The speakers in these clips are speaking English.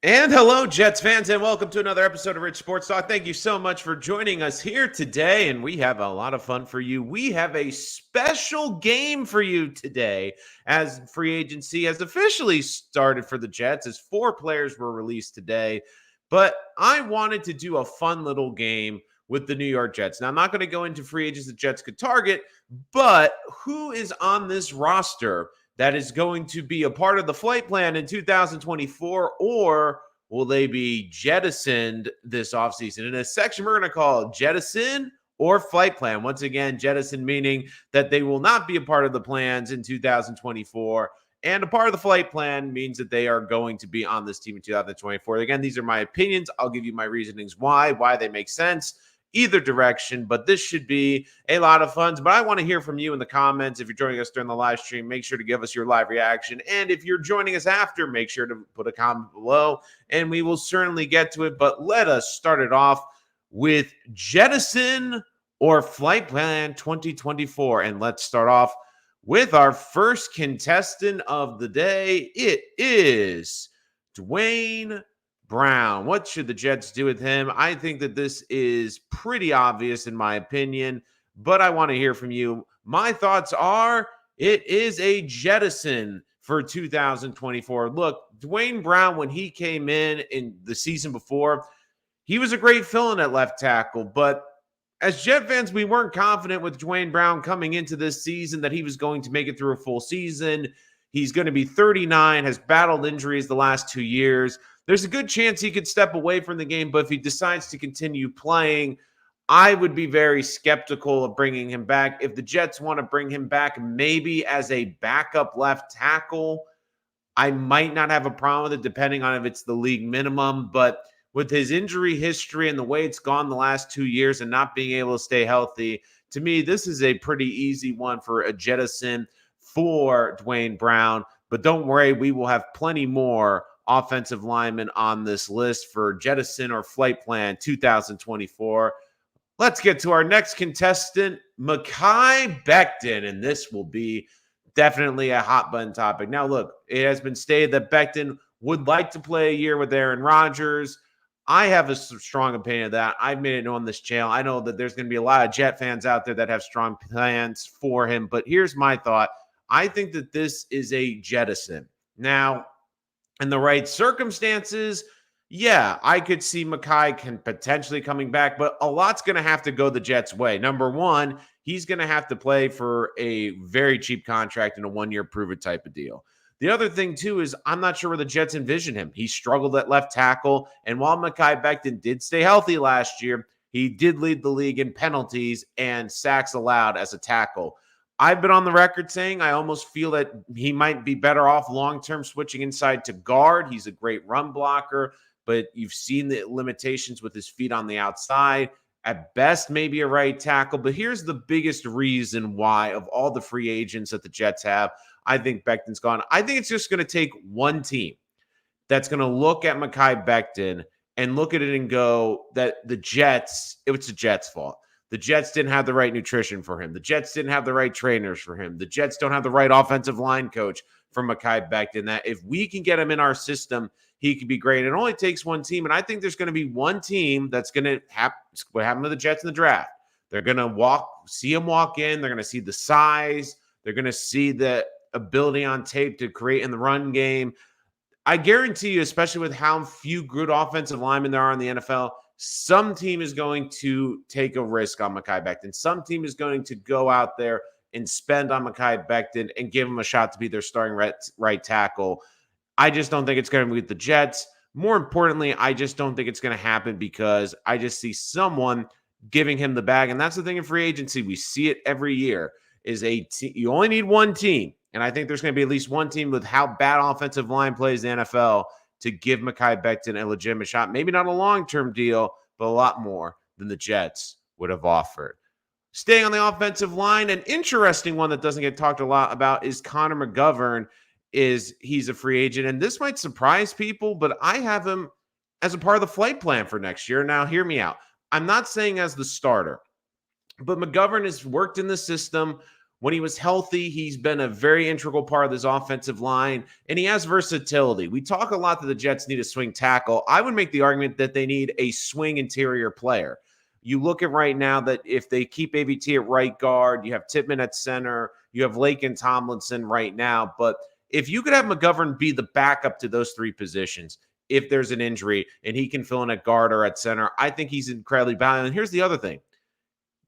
And hello, Jets fans, and welcome to another episode of Rich Sports Talk. Thank you so much for joining us here today, and we have a lot of fun for you. We have a special game for you today as free agency has officially started for the Jets, as 4 players were released today. But I wanted to do a fun little game with the New York Jets. Now, I'm not going to go into free agents the Jets could target, but who is on this roster that is going to be a part of the flight plan in 2024, or will they be jettisoned this offseason? In a section we're going to call jettison or flight plan. Once again, jettison meaning that they will not be a part of the plans in 2024. And a part of the flight plan means that they are going to be on this team in 2024. Again, these are my opinions. I'll give you my reasonings why they make sense either direction, but this should be a lot of fun. But I want to hear from you in the comments. If you're joining us during the live stream, make sure to give us your live reaction. And if you're joining us after, make sure to put a comment below, and we will certainly get to it. But let us start it off with jettison or flight plan 2024. And let's start off with our first contestant of the day. It is Dwayne Brown. What should the Jets do with him? I think that this is pretty obvious in my opinion, but I want to hear from you. My thoughts are it is a jettison for 2024. Look, Dwayne Brown, when he came in the season before, he was a great fill-in at left tackle, but as Jet fans, we weren't confident with Dwayne Brown coming into this season that he was going to make it through a full season. He's going to be 39, has battled injuries the last 2 years. There's a good chance he could step away from the game, but if he decides to continue playing, I would be very skeptical of bringing him back. If the Jets want to bring him back, maybe as a backup left tackle, I might not have a problem with it, depending on if it's the league minimum. But with his injury history and the way it's gone the last 2 years and not being able to stay healthy, to me, this is a pretty easy one for a jettison for Dwayne Brown. But don't worry, we will have plenty more offensive linemen on this list for jettison or flight plan 2024. Let's get to our next contestant, Mekhi Becton, and this will be definitely a hot button topic. Now, look, it has been stated that Becton would like to play a year with Aaron Rodgers. I have a strong opinion of that. I've made it known on this channel. I know that there's going to be a lot of Jet fans out there that have strong plans for him, but here's my thought. I think that this is a jettison. Now, in the right circumstances, yeah, I could see Mekhi can potentially coming back, but a lot's going to have to go the Jets' way. Number one, he's going to have to play for a very cheap contract and a one-year prove-it type of deal. The other thing, too, is I'm not sure where the Jets envision him. He struggled at left tackle, and while Mekhi Becton did stay healthy last year, he did lead the league in penalties and sacks allowed as a tackle. I've been on the record saying I almost feel that he might be better off long-term switching inside to guard. He's a great run blocker, but you've seen the limitations with his feet on the outside. At best, maybe a right tackle. But here's the biggest reason why, of all the free agents that the Jets have, I think Becton's gone. I think it's just going to take one team that's going to look at Mekhi Becton and look at it and go that the Jets, it was the Jets' fault. The Jets didn't have the right nutrition for him. The Jets didn't have the right trainers for him. The Jets don't have the right offensive line coach for Mekhi Becton. That if we can get him in our system, he could be great. It only takes one team, and I think there's going to be one team that's going to happen. What happened to the Jets in the draft? They're going to see him walk in. They're going to see the size. They're going to see the ability on tape to create in the run game. I guarantee you, especially with how few good offensive linemen there are in the NFL, some team is going to take a risk on Mekhi Becton. Some team is going to go out there and spend on Mekhi Becton and give him a shot to be their starting right tackle. I just don't think it's going to be with the Jets. More importantly, I just don't think it's going to happen because I just see someone giving him the bag. And that's the thing in free agency. We see it every year is you only need one team. And I think there's going to be at least one team with how bad offensive line plays the NFL to give Mekhi Becton a legitimate shot. Maybe not a long-term deal, but a lot more than the Jets would have offered. Staying on the offensive line, an interesting one that doesn't get talked a lot about is Connor McGovern. He's a free agent, and this might surprise people, but I have him as a part of the flight plan for next year. Now, hear me out. I'm not saying as the starter, but McGovern has worked in the system When he was healthy, he's been a very integral part of this offensive line, and he has versatility. We talk a lot that the Jets need a swing tackle. I would make the argument that they need a swing interior player. You look at right now that if they keep AVT at right guard, you have Tippmann at center, you have Lake and Tomlinson right now. But if you could have McGovern be the backup to those three positions, if there's an injury and he can fill in at guard or at center, I think he's incredibly valuable. And here's the other thing.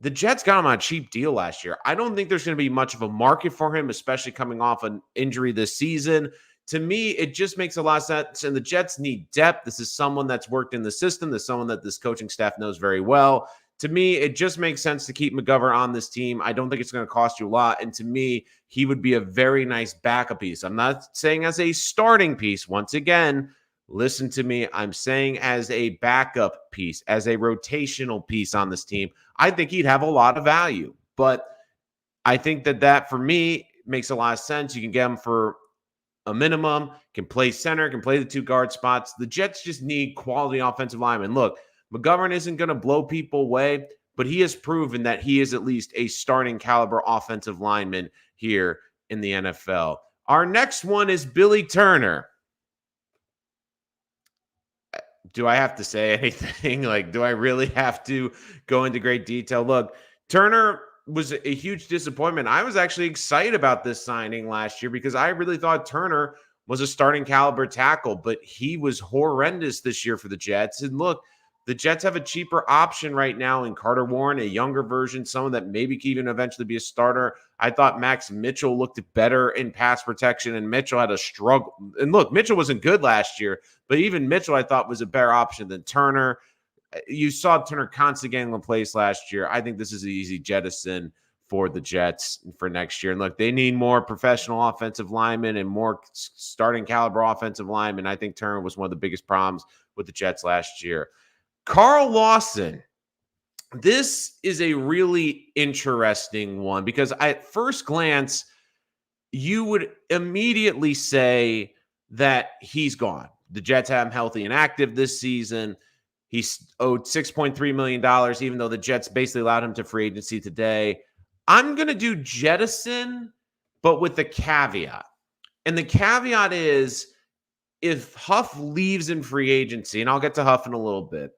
The Jets got him on a cheap deal last year. I don't think there's going to be much of a market for him, especially coming off an injury this season. To me, it just makes a lot of sense. And the Jets need depth. This is someone that's worked in the system. This is someone that this coaching staff knows very well. To me, it just makes sense to keep McGovern on this team. I don't think it's going to cost you a lot. And to me, he would be a very nice backup piece. I'm not saying as a starting piece. Once again, listen to me. I'm saying as a backup piece, as a rotational piece on this team, I think he'd have a lot of value. But I think that for me makes a lot of sense. You can get him for a minimum, can play center, can play the two guard spots. The Jets just need quality offensive linemen. Look, McGovern isn't going to blow people away, but he has proven that he is at least a starting caliber offensive lineman here in the NFL. Our next one is Billy Turner. Do I have to say anything? Like, do I really have to go into great detail? Look, Turner was a huge disappointment. I was actually excited about this signing last year because I really thought Turner was a starting caliber tackle, but he was horrendous this year for the Jets. And look, the Jets have a cheaper option right now in Carter Warren, a younger version, someone that maybe can even eventually be a starter. I thought Max Mitchell looked better in pass protection, and Mitchell had a struggle. And look, Mitchell wasn't good last year, but even Mitchell I thought was a better option than Turner. You saw Turner constantly getting in place last year. I think this is an easy jettison for the Jets for next year. And look, they need more professional offensive linemen and more starting caliber offensive linemen. I think Turner was one of the biggest problems with the Jets last year. Carl Lawson, this is a really interesting one because at first glance, you would immediately say that he's gone. The Jets have him healthy and active this season. He's owed $6.3 million, even though the Jets basically allowed him to free agency today. I'm going to do jettison, but with the caveat. And the caveat is if Huff leaves in free agency, and I'll get to Huff in a little bit,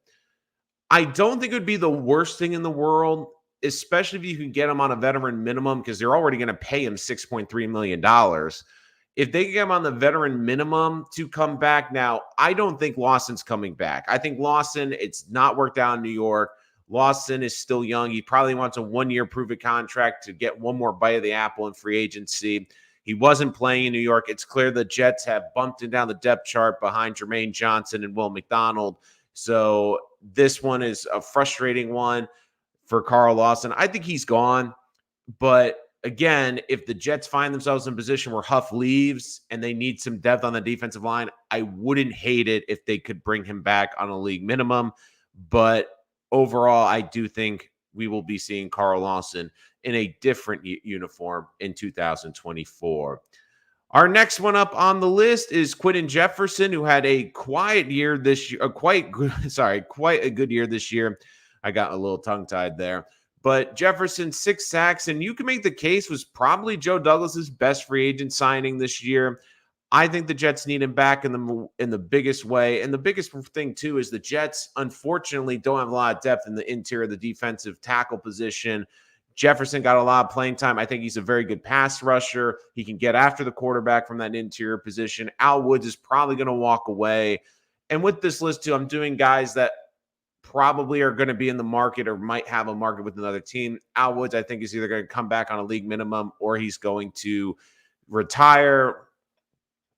I don't think it would be the worst thing in the world, especially if you can get him on a veteran minimum because they're already going to pay him $6.3 million. If they can get him on the veteran minimum to come back now, I don't think Lawson's coming back. I think Lawson, it's not worked out in New York. Lawson is still young. He probably wants a one-year prove-it contract to get one more bite of the apple in free agency. He wasn't playing in New York. It's clear the Jets have bumped him down the depth chart behind Jermaine Johnson and Will McDonald. So this one is a frustrating one for Carl Lawson. I think he's gone. But again, if the Jets find themselves in a position where Huff leaves and they need some depth on the defensive line, I wouldn't hate it if they could bring him back on a league minimum. But overall, I do think we will be seeing Carl Lawson in a different uniform in 2024. Our next one up on the list is Quinton Jefferson, who had a quiet year this year, quite a good year this year. I got a little tongue-tied there. But Jefferson, 6 sacks, and you can make the case was probably Joe Douglas's best free agent signing this year. I think the Jets need him back in the biggest way. And the biggest thing, too, is the Jets, unfortunately, don't have a lot of depth in the interior of the defensive tackle position. Jefferson got a lot of playing time. I think he's a very good pass rusher. He can get after the quarterback from that interior position. Al Woods is probably going to walk away. And with this list, too, I'm doing guys that probably are going to be in the market or might have a market with another team. Al Woods, I think, is either going to come back on a league minimum or he's going to retire.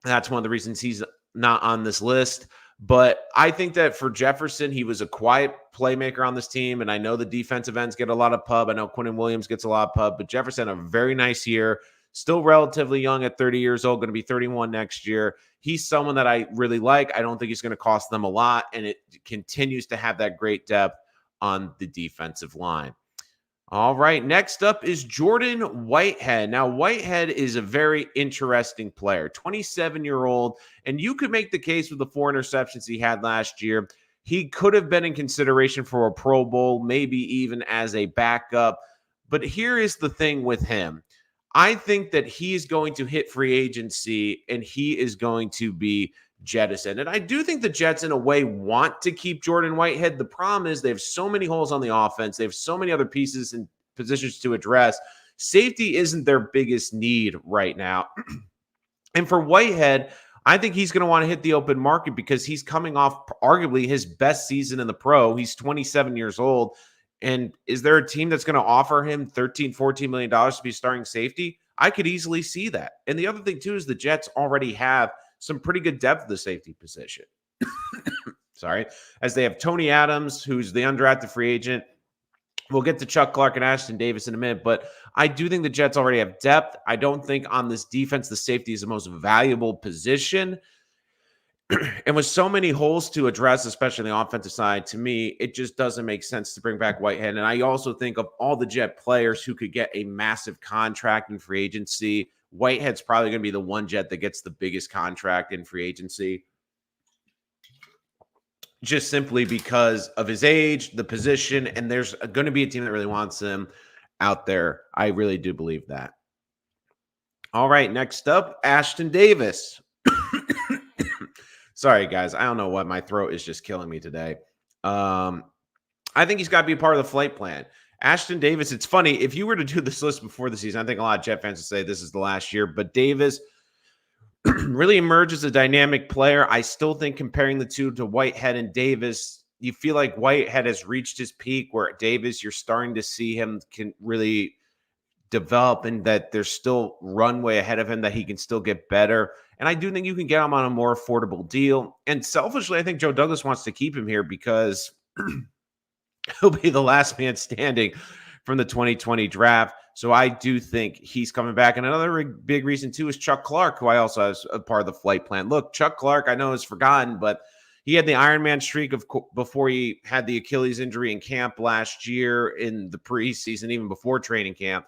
That's one of the reasons he's not on this list. But I think that for Jefferson, he was a quiet playmaker on this team. And I know the defensive ends get a lot of pub. I know Quinton Williams gets a lot of pub. But Jefferson had a very nice year. Still relatively young at 30 years old, going to be 31 next year. He's someone that I really like. I don't think he's going to cost them a lot. And it continues to have that great depth on the defensive line. All right, next up is Jordan Whitehead. Now, Whitehead is a very interesting player, 27-year-old, and you could make the case with the 4 interceptions he had last year. He could have been in consideration for a Pro Bowl, maybe even as a backup. But here is the thing with him. I think that he is going to hit free agency and he is going to be jettisoned. And I do think the Jets, in a way, want to keep Jordan Whitehead. The problem is they have so many holes on the offense, they have so many other pieces and positions to address. Safety isn't their biggest need right now. And for Whitehead, I think he's going to want to hit the open market because he's coming off arguably his best season in the pro. He's 27 years old. And is there a team that's going to offer him $13-14 million to be starting safety? I could easily see that. And the other thing, too, is the Jets already have some pretty good depth at the safety position. Sorry. As they have Tony Adams, who's the undrafted free agent. We'll get to Chuck Clark and Ashton Davis in a minute, but I do think the Jets already have depth. I don't think on this defense, the safety is the most valuable position. And with so many holes to address, especially on the offensive side, to me, it just doesn't make sense to bring back Whitehead. And I also think of all the Jet players who could get a massive contract in free agency, Whitehead's probably going to be the one Jet that gets the biggest contract in free agency, just simply because of his age, the position, and there's going to be a team that really wants him out there. I really do believe that. All right, next up, Ashton Davis. Sorry, guys. I don't know what. My throat is just killing me today. I think he's got to be a part of the flight plan. Ashton Davis, it's funny. If you were to do this list before the season, I think a lot of Jet fans would say this is the last year, but Davis really emerged as a dynamic player. I still think comparing the two to Whitehead and Davis, you feel like Whitehead has reached his peak, where Davis, you're starting to see him can really develop and that there's still runway ahead of him, that he can still get better. And I do think you can get him on a more affordable deal. And selfishly, I think Joe Douglas wants to keep him here because he'll be the last man standing from the 2020 draft. So I do think he's coming back. And another big reason, too, is Chuck Clark, who I also have a part of the flight plan. Look, Chuck Clark, I know is forgotten, but he had the Ironman streak before he had the Achilles injury in camp last year in the preseason, even before training camp.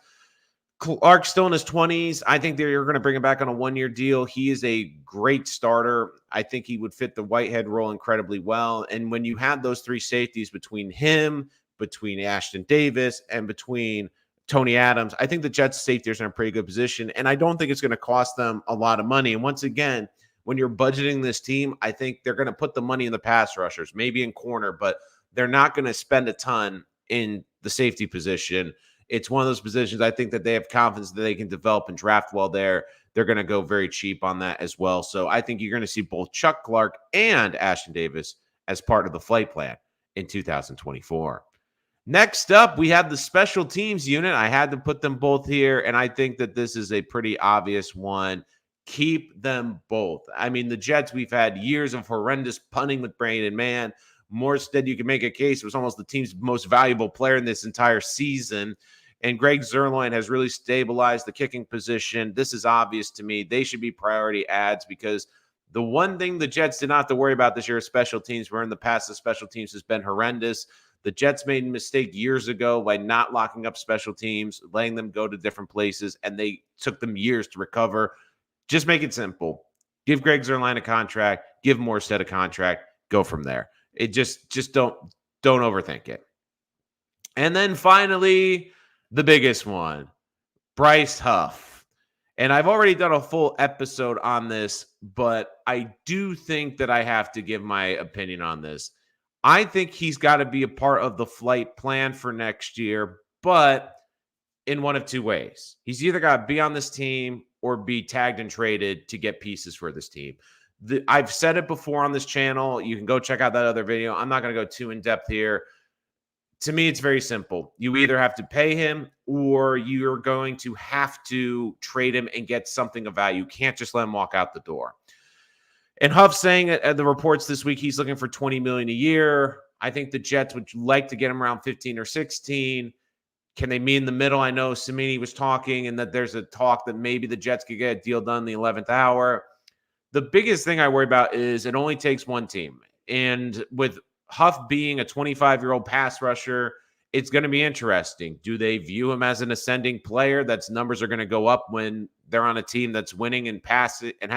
Clark's still in his 20s. I think they're going to bring him back on a one-year deal. He is a great starter. I think he would fit the Whitehead role incredibly well. And when you have those three safeties between him, between Ashton Davis, and between Tony Adams, I think the Jets safeties are in a pretty good position. And I don't think it's going to cost them a lot of money. And once again, when you're budgeting this team, I think they're going to put the money in the pass rushers, maybe in corner, but they're not going to spend a ton in the safety position. It's one of those positions I think that they have confidence that they can develop and draft well there. They're going to go very cheap on that as well. So I think you're going to see both Chuck Clark and Ashton Davis as part of the flight plan in 2024. Next up, we have the special teams unit. I had to put them both here, and I think that this is a pretty obvious one. Keep them both. I mean, the Jets, we've had years of horrendous punting with Brandon Mann. Morstead, you can make a case, was almost the team's most valuable player in this entire season. And Greg Zuerlein has really stabilized the kicking position. This is obvious to me. They should be priority ads because the one thing the Jets did not have to worry about this year is special teams, where in the past the special teams has been horrendous. The Jets made a mistake years ago by not locking up special teams, letting them go to different places, and they took them years to recover. Just make it simple. Give Greg Zuerlein a contract. Give Morstead a contract. Go from there. It just don't overthink it. And then finally, the biggest one, Bryce Huff. And I've already done a full episode on this, but I do think that I have to give my opinion on this. I think he's got to be a part of the flight plan for next year, but in one of two ways. He's either got to be on this team or be tagged and traded to get pieces for this team. I've said it before on this channel. You can go check out that other video. I'm not going to go too in depth here. To me, it's very simple. You either have to pay him or you're going to have to trade him and get something of value. You can't just let him walk out the door. And Huff saying at the reports this week, he's looking for $20 million a year. I think the Jets would like to get him around 15 or 16. Can they meet in the middle? I know Cimini was talking and that there's a talk that maybe the Jets could get a deal done in the 11th hour. The biggest thing I worry about is it only takes one team. And with Huff being a 25-year-old pass rusher, it's going to be interesting. Do they view him as an ascending player that's numbers are going to go up when they're on a team that's winning and pass it and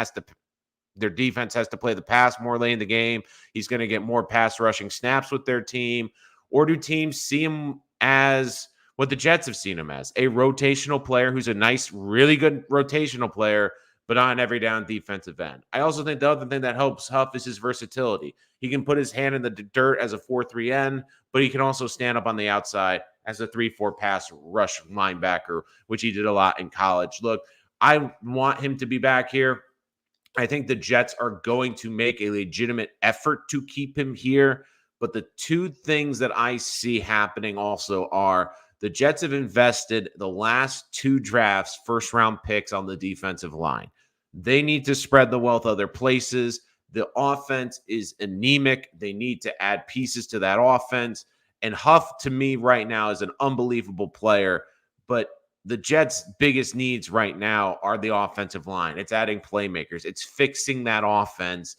their defense has to play the pass more late in the game? He's going to get more pass rushing snaps with their team. Or do teams see him as what the Jets have seen him as, a rotational player who's a nice, really good rotational player, but on every down defensive end. I also think the other thing that helps Huff is his versatility. He can put his hand in the dirt as a 4-3 end, but he can also stand up on the outside as a 3-4 pass rush linebacker, which he did a lot in college. Look, I want him to be back here. I think the Jets are going to make a legitimate effort to keep him here. But the two things that I see happening also are the Jets have invested the last two drafts, first-round picks on the defensive line. They need to spread the wealth other places. The offense is anemic. They need to add pieces to that offense. And Huff, to me, right now, is an unbelievable player. But the Jets' biggest needs right now are the offensive line. It's adding playmakers. It's fixing that offense.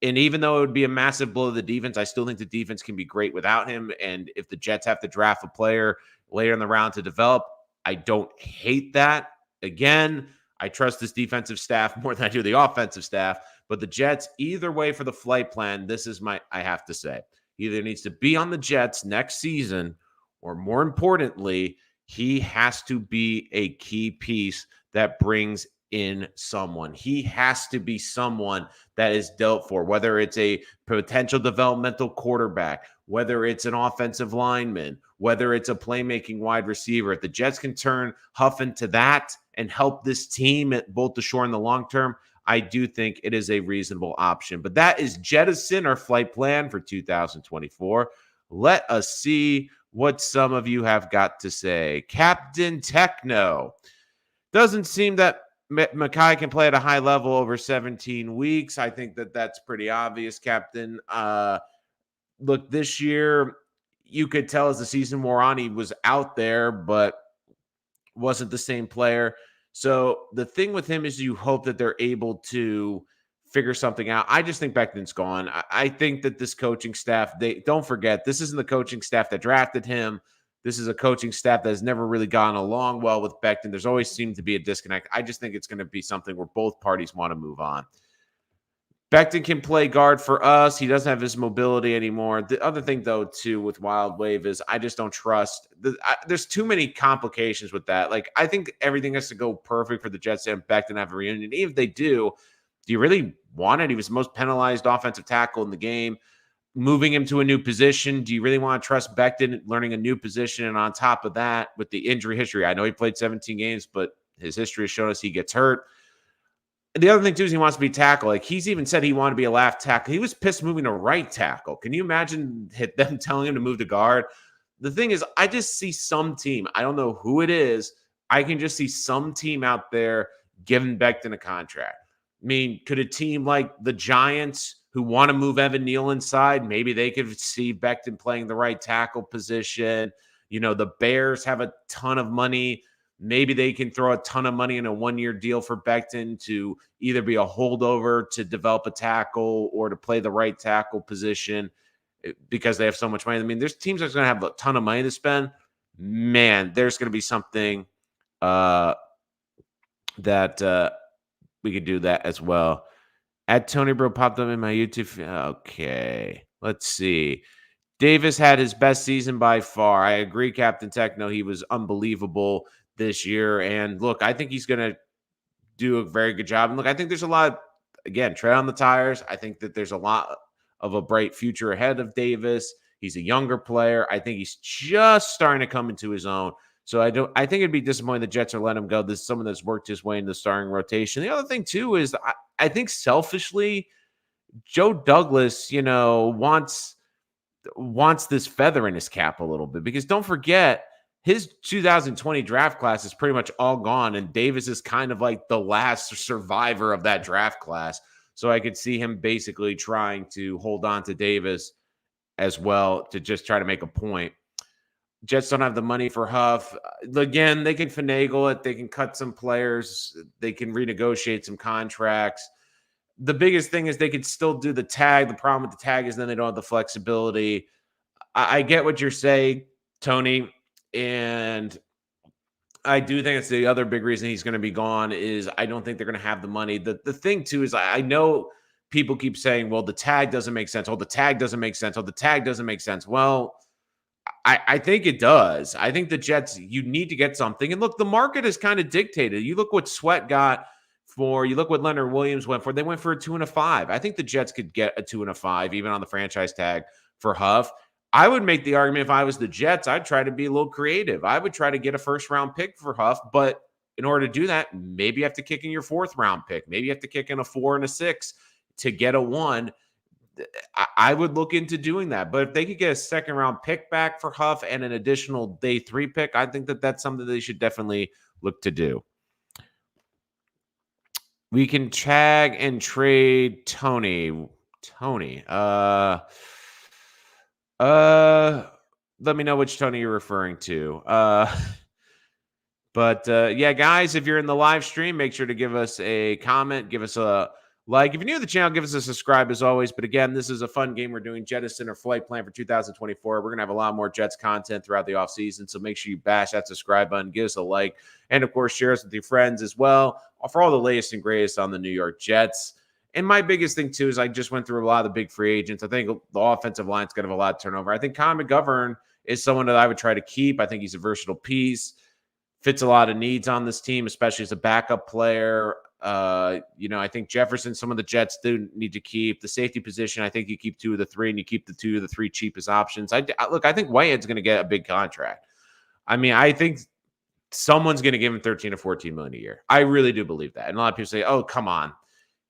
And even though it would be a massive blow to the defense, I still think the defense can be great without him. And if the Jets have to draft a player later in the round to develop, I don't hate that. Again, I trust this defensive staff more than I do the offensive staff. But the Jets, either way for the flight plan, this is I have to say, he either needs to be on the Jets next season, or more importantly, he has to be a key piece that brings in someone. He has to be someone that is dealt for, whether it's a potential developmental quarterback, whether it's an offensive lineman, whether it's a playmaking wide receiver. If the Jets can turn Huff into that and help this team at both the short and the long term, I do think it is a reasonable option. But that is jettison our flight plan for 2024. Let us see what some of you have got to say. Captain Techno. Doesn't seem that Mekhi can play at a high level over 17 weeks. I think that that's pretty obvious, Captain. Look, this year, you could tell as the season wore on, he was out there, but wasn't the same player. So the thing with him is you hope that they're able to figure something out. I just think Becton's gone. I think that this coaching staff, they don't forget, this isn't the coaching staff that drafted him. This is a coaching staff that has never really gone along well with Becton. There's always seemed to be a disconnect. I just think it's going to be something where both parties want to move on. Becton can play guard for us. He doesn't have his mobility anymore. The other thing, though, too, with Wild Wave is I just don't trust. There's too many complications with that. Like, I think everything has to go perfect for the Jets and Becton have a reunion. Even if they do you really want it? He was the most penalized offensive tackle in the game. Moving him to a new position, do you really want to trust Becton learning a new position? And on top of that, with the injury history, I know he played 17 games, but his history has shown us he gets hurt. And the other thing, too, is he wants to be tackle. Like, he's even said he wanted to be a left tackle. He was pissed moving to right tackle. Can you imagine them telling him to move to guard? The thing is, I just see some team. I don't know who it is. I can just see some team out there giving Becton a contract. I mean, could a team like the Giants, who want to move Evan Neal inside, maybe they could see Becton playing the right tackle position? You know, the Bears have a ton of money. Maybe they can throw a ton of money in a one-year deal for Becton to either be a holdover to develop a tackle or to play the right tackle position because they have so much money. I mean, there's teams that's going to have a ton of money to spend. Man, there's going to be something that we could do that as well. At Tony Bro popped up in my YouTube. Okay, let's see. Davis had his best season by far. I agree, Captain Techno. He was unbelievable this year. And look, I think he's going to do a very good job. And look, I think there's a lot, again, tread on the tires. I think that there's a lot of a bright future ahead of Davis. He's a younger player. I think he's just starting to come into his own. So I think it'd be disappointing the Jets are letting him go. This is someone that's worked his way in the starting rotation. The other thing, too, is I think selfishly, Joe Douglas, wants this feather in his cap a little bit, because don't forget, his 2020 draft class is pretty much all gone, and Davis is kind of like the last survivor of that draft class. So I could see him basically trying to hold on to Davis as well to just try to make a point. Jets don't have the money for Huff. Again, they can finagle it. They can cut some players. They can renegotiate some contracts. The biggest thing is they could still do the tag. The problem with the tag is then they don't have the flexibility. I get what you're saying, Tony, and I do think it's the other big reason he's going to be gone is I don't think they're going to have the money. The thing, too, is I know people keep saying, well, the tag doesn't make sense. Oh, the tag doesn't make sense. Oh, the tag doesn't make sense. Well, I think it does. I think the Jets, you need to get something. And look, the market is kind of dictated. You look what Sweat got for, you look what Leonard Williams went for. They went for a 2 and a 5. I think the Jets could get a 2 and a 5, even on the franchise tag for Huff. I would make the argument if I was the Jets, I'd try to be a little creative. I would try to get a first round pick for Huff, but in order to do that, maybe you have to kick in your fourth round pick. Maybe you have to kick in a 4 and a 6 to get a 1. I would look into doing that. But if they could get a second round pick back for Huff and an additional day 3 pick, I think that that's something they should definitely look to do. We can tag and trade Tony. Let me know which Tony you're referring to. But yeah, guys, if you're in the live stream, make sure to give us a comment, give us a like. If you're new to the channel, give us a subscribe as always. But again, this is a fun game. We're doing Jettison or Flight Plan for 2024. We're going to have a lot more Jets content throughout the offseason. So make sure you bash that subscribe button, give us a like, and of course, share us with your friends as well for all the latest and greatest on the New York Jets. And my biggest thing, too, is I just went through a lot of the big free agents. I think the offensive line's going to have a lot of turnover. I think Connor McGovern is someone that I would try to keep. I think he's a versatile piece. Fits a lot of needs on this team, especially as a backup player. I think Jefferson, some of the Jets do need to keep. The safety position, I think you keep 2 of the 3, and you keep the 2 of the 3 cheapest options. I think Whitehead's going to get a big contract. I mean, I think someone's going to give him 13 to 14 million a year. I really do believe that. And a lot of people say, oh, come on.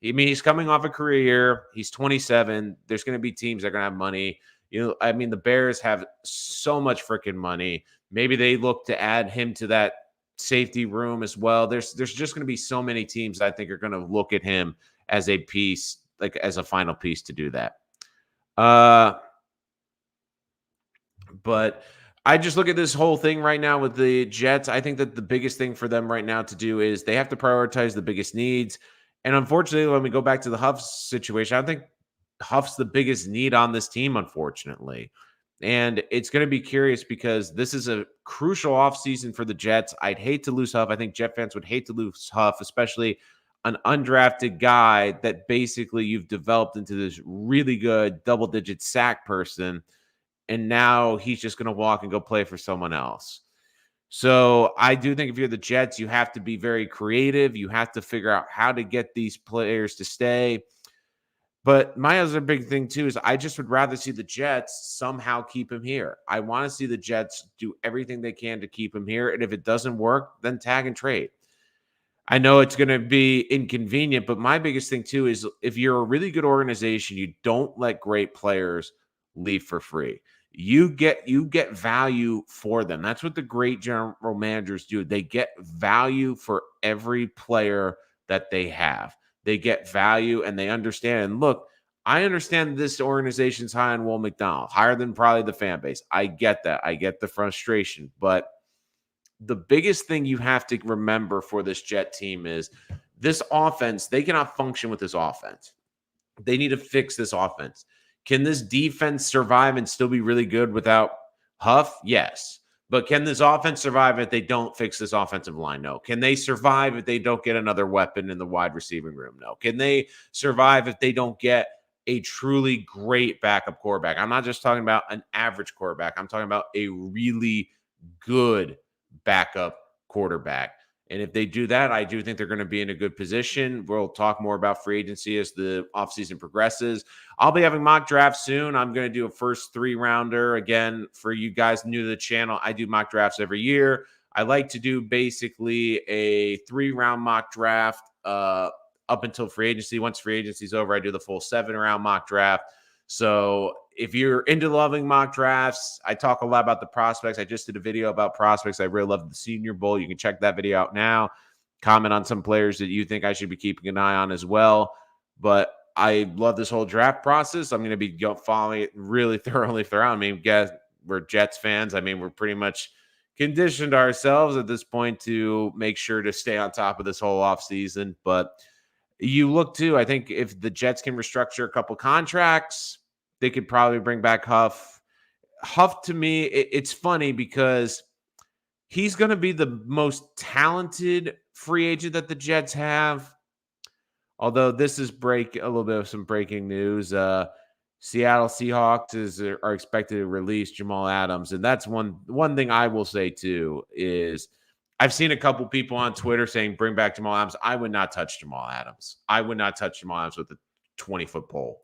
I mean, he's coming off a career year. He's 27. There's going to be teams that are going to have money. The Bears have so much freaking money. Maybe they look to add him to that safety room as well. There's just going to be so many teams that I think are going to look at him as a piece, like as a final piece to do that. But I just look at this whole thing right now with the Jets. I think that the biggest thing for them right now to do is they have to prioritize the biggest needs. And unfortunately, when we go back to the Huff situation, I think Huff's the biggest need on this team, unfortunately. And it's going to be curious because this is a crucial offseason for the Jets. I'd hate to lose Huff. I think Jet fans would hate to lose Huff, especially an undrafted guy that basically you've developed into this really good double-digit sack person. And now he's just going to walk and go play for someone else. So I do think if you're the Jets, you have to be very creative. You have to figure out how to get these players to stay. But my other big thing, too, is I just would rather see the Jets somehow keep him here. I want to see the Jets do everything they can to keep him here. And if it doesn't work, then tag and trade. I know it's going to be inconvenient, but my biggest thing, too, is if you're a really good organization, you don't let great players leave for free. You get value for them. That's what the great general managers do. They get value for every player that they have. They get value and they understand. And look, I understand this organization's high on Will McDonald, higher than probably the fan base. I get that. I get the frustration. But the biggest thing you have to remember for this Jet team is this offense, they cannot function with this offense. They need to fix this offense. Can this defense survive and still be really good without Huff? Yes. But can this offense survive if they don't fix this offensive line? No. Can they survive if they don't get another weapon in the wide receiving room? No. Can they survive if they don't get a truly great backup quarterback? I'm not just talking about an average quarterback. I'm talking about a really good backup quarterback. And if they do that, I do think they're going to be in a good position. We'll talk more about free agency as the offseason progresses. I'll be having mock drafts soon. I'm going to do a first 3-rounder. Again, for you guys new to the channel, I do mock drafts every year. I like to do basically a 3-round mock draft up until free agency. Once free agency is over, I do the full 7-round mock draft. So if you're into loving mock drafts, I talk a lot about the prospects. I just did a video about prospects. I really love the Senior Bowl. You can check that video out now. Comment on some players that you think I should be keeping an eye on as well. But I love this whole draft process. I'm going to be following it really thoroughly throughout. I mean, guys, we're Jets fans. I mean, we're pretty much conditioned ourselves at this point to make sure to stay on top of this whole offseason. But you look too, I think if the Jets can restructure a couple contracts, they could probably bring back Huff. Huff, to me, it's funny because he's going to be the most talented free agent that the Jets have. Although this is a little bit of some breaking news. Seattle Seahawks are expected to release Jamal Adams, and that's one thing I will say too is I've seen a couple people on Twitter saying bring back Jamal Adams. I would not touch Jamal Adams. I would not touch Jamal Adams with a 20-foot pole.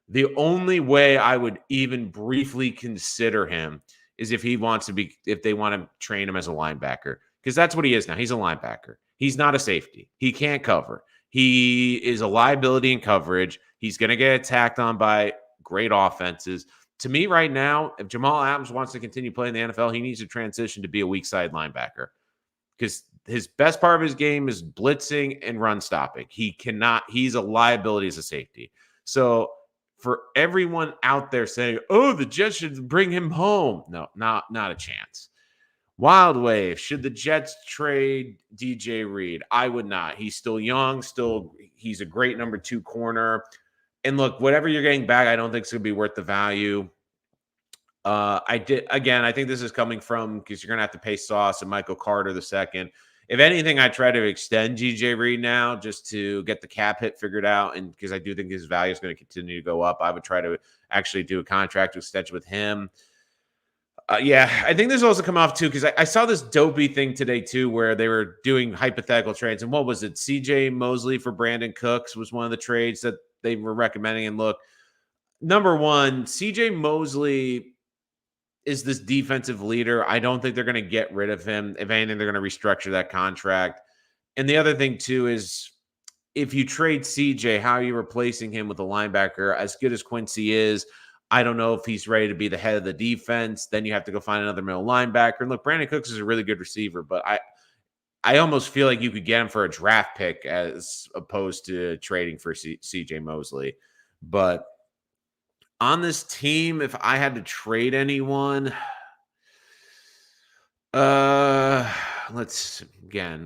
The only way I would even briefly consider him is if they want to train him as a linebacker, because that's what he is now. He's a linebacker. He's not a safety. He can't cover. He is a liability in coverage. He's going to get attacked on by great offenses. To me right now, if Jamal Adams wants to continue playing in the NFL, he needs to transition to be a weak side linebacker, because his best part of his game is blitzing and run stopping. He's a liability as a safety. So for everyone out there saying, oh, the Jets should bring him home. No, not a chance. Wild Wave, should the Jets trade DJ Reed? I would not. He's still young. He's a great number 2 corner. And look, whatever you're getting back, I don't think it's going to be worth the value. I think this is coming from, because you're going to have to pay Sauce and Michael Carter II. If anything, I try to extend DJ Reed now just to get the cap hit figured out. And because I do think his value is going to continue to go up, I would try to actually do a contract extension with him. I think this also come off too, because I saw this dopey thing today too, where they were doing hypothetical trades. And what was it? CJ Mosley for Brandon Cooks was one of the trades that they were recommending. And look, number one, CJ Mosley is this defensive leader. I don't think they're going to get rid of him. If anything, they're going to restructure that contract. And the other thing too is, if you trade CJ, how are you replacing him with a linebacker? As good as Quincy is, I don't know if he's ready to be the head of the defense. Then you have to go find another middle linebacker. And look, Brandon Cooks is a really good receiver, but I almost feel like you could get him for a draft pick as opposed to trading for CJ Mosley. But on this team, if I had to trade anyone, the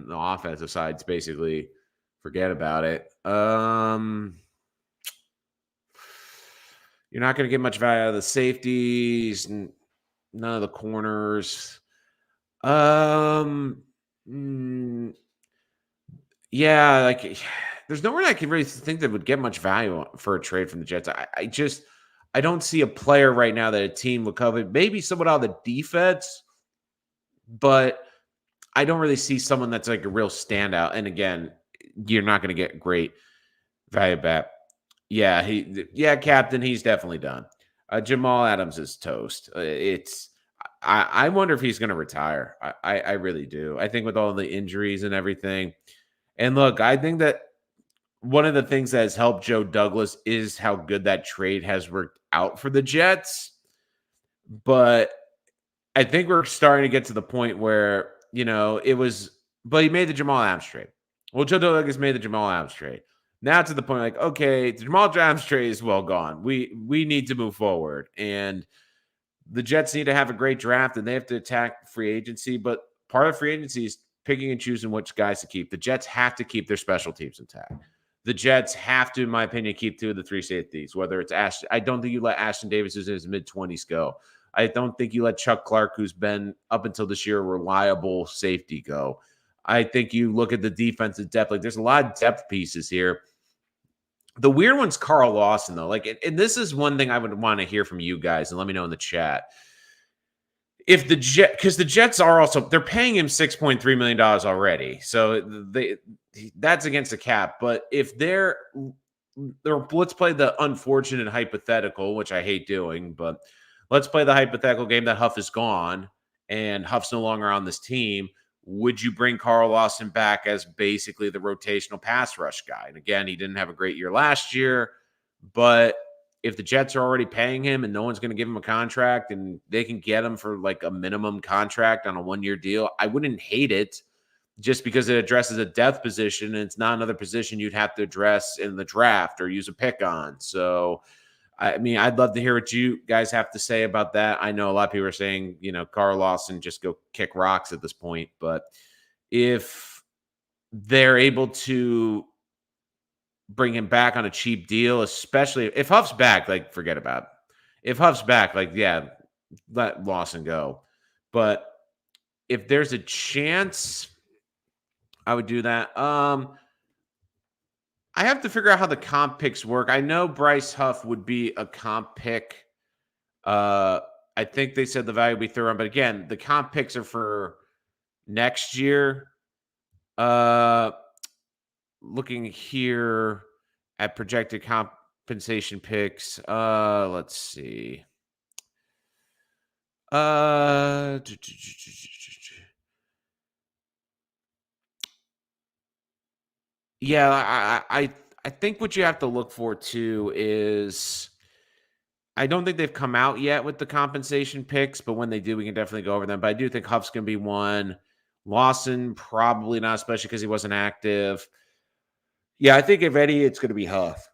offensive side's basically forget about it. You're not going to get much value out of the safeties, none of the corners. There's nowhere I can really think that would get much value for a trade from the Jets. I don't see a player right now that a team would covet. Maybe someone out of the defense, but I don't really see someone that's like a real standout. And again, you're not going to get great value back. Captain, he's definitely done. Jamal Adams is toast. I wonder if he's going to retire. I really do. I think with all the injuries and everything. And look, I think that one of the things that has helped Joe Douglas is how good that trade has worked out for the Jets. But I think we're starting to get to the point where, but he made the Jamal Adams trade. Well, Joe Douglas made the Jamal Adams trade. Now to the point, like, okay, the Jamal Adams trade is well gone. We need to move forward. And the Jets need to have a great draft, and they have to attack free agency. But part of free agency is picking and choosing which guys to keep. The Jets have to keep their special teams intact. The Jets have to, in my opinion, keep 2 of the 3 safeties, whether it's Ashton. I don't think you let Ashton Davis, who's in his mid-20s, go. I don't think you let Chuck Clark, who's been, up until this year, a reliable safety, go. I think you look at the defensive depth. Like, there's a lot of depth pieces here. The weird one's Carl Lawson, though. And this is one thing I would want to hear from you guys, and let me know in the chat. If because the Jets are also, they're paying him $6.3 million already. So that's against the cap. But if let's play the unfortunate hypothetical, which I hate doing, but let's play the hypothetical game that Huff is gone and Huff's no longer on this team. Would you bring Carl Lawson back as basically the rotational pass rush guy? And again, he didn't have a great year last year, but if the Jets are already paying him and no one's going to give him a contract and they can get him for like a minimum contract on a 1-year deal, I wouldn't hate it just because it addresses a depth position and it's not another position you'd have to address in the draft or use a pick on. So, I mean, I'd love to hear what you guys have to say about that. I know a lot of people are saying, Carl Lawson, just go kick rocks at this point. But if they're able to bring him back on a cheap deal, especially if Huff's back, like, forget about it. If Huff's back, like, yeah, let Lawson go. But if there's a chance, I would do that. I have to figure out how the comp picks work. I know Bryce Huff would be a comp pick. Uh, I think they said the value would be third round, but again, the comp picks are for next year. Uh, Looking here at projected compensation picks. Let's see. Uh, yeah, I think what you have to look for too is I don't think they've come out yet with the compensation picks, but when they do, we can definitely go over them. But I do think Huff's going to be one. Lawson, probably not, especially because he wasn't active. Yeah, I think if Eddie, it's going to be Huff.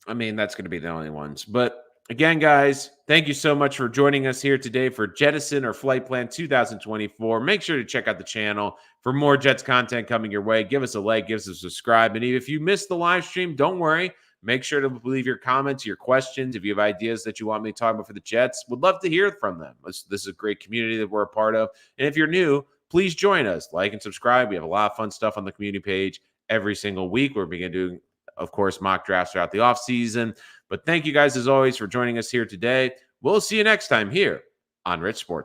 I mean, that's going to be the only ones. But again, guys, thank you so much for joining us here today for Jettison or Flight Plan 2024. Make sure to check out the channel for more Jets content coming your way. Give us a like, give us a subscribe. And if you missed the live stream, don't worry. Make sure to leave your comments, your questions. If you have ideas that you want me to talk about for the Jets, would love to hear from them. This is a great community that we're a part of. And if you're new, please join us. Like and subscribe. We have a lot of fun stuff on the community page every single week. We're beginning doing, of course, mock drafts throughout the offseason. But thank you guys, as always, for joining us here today. We'll see you next time here on Rich Sports.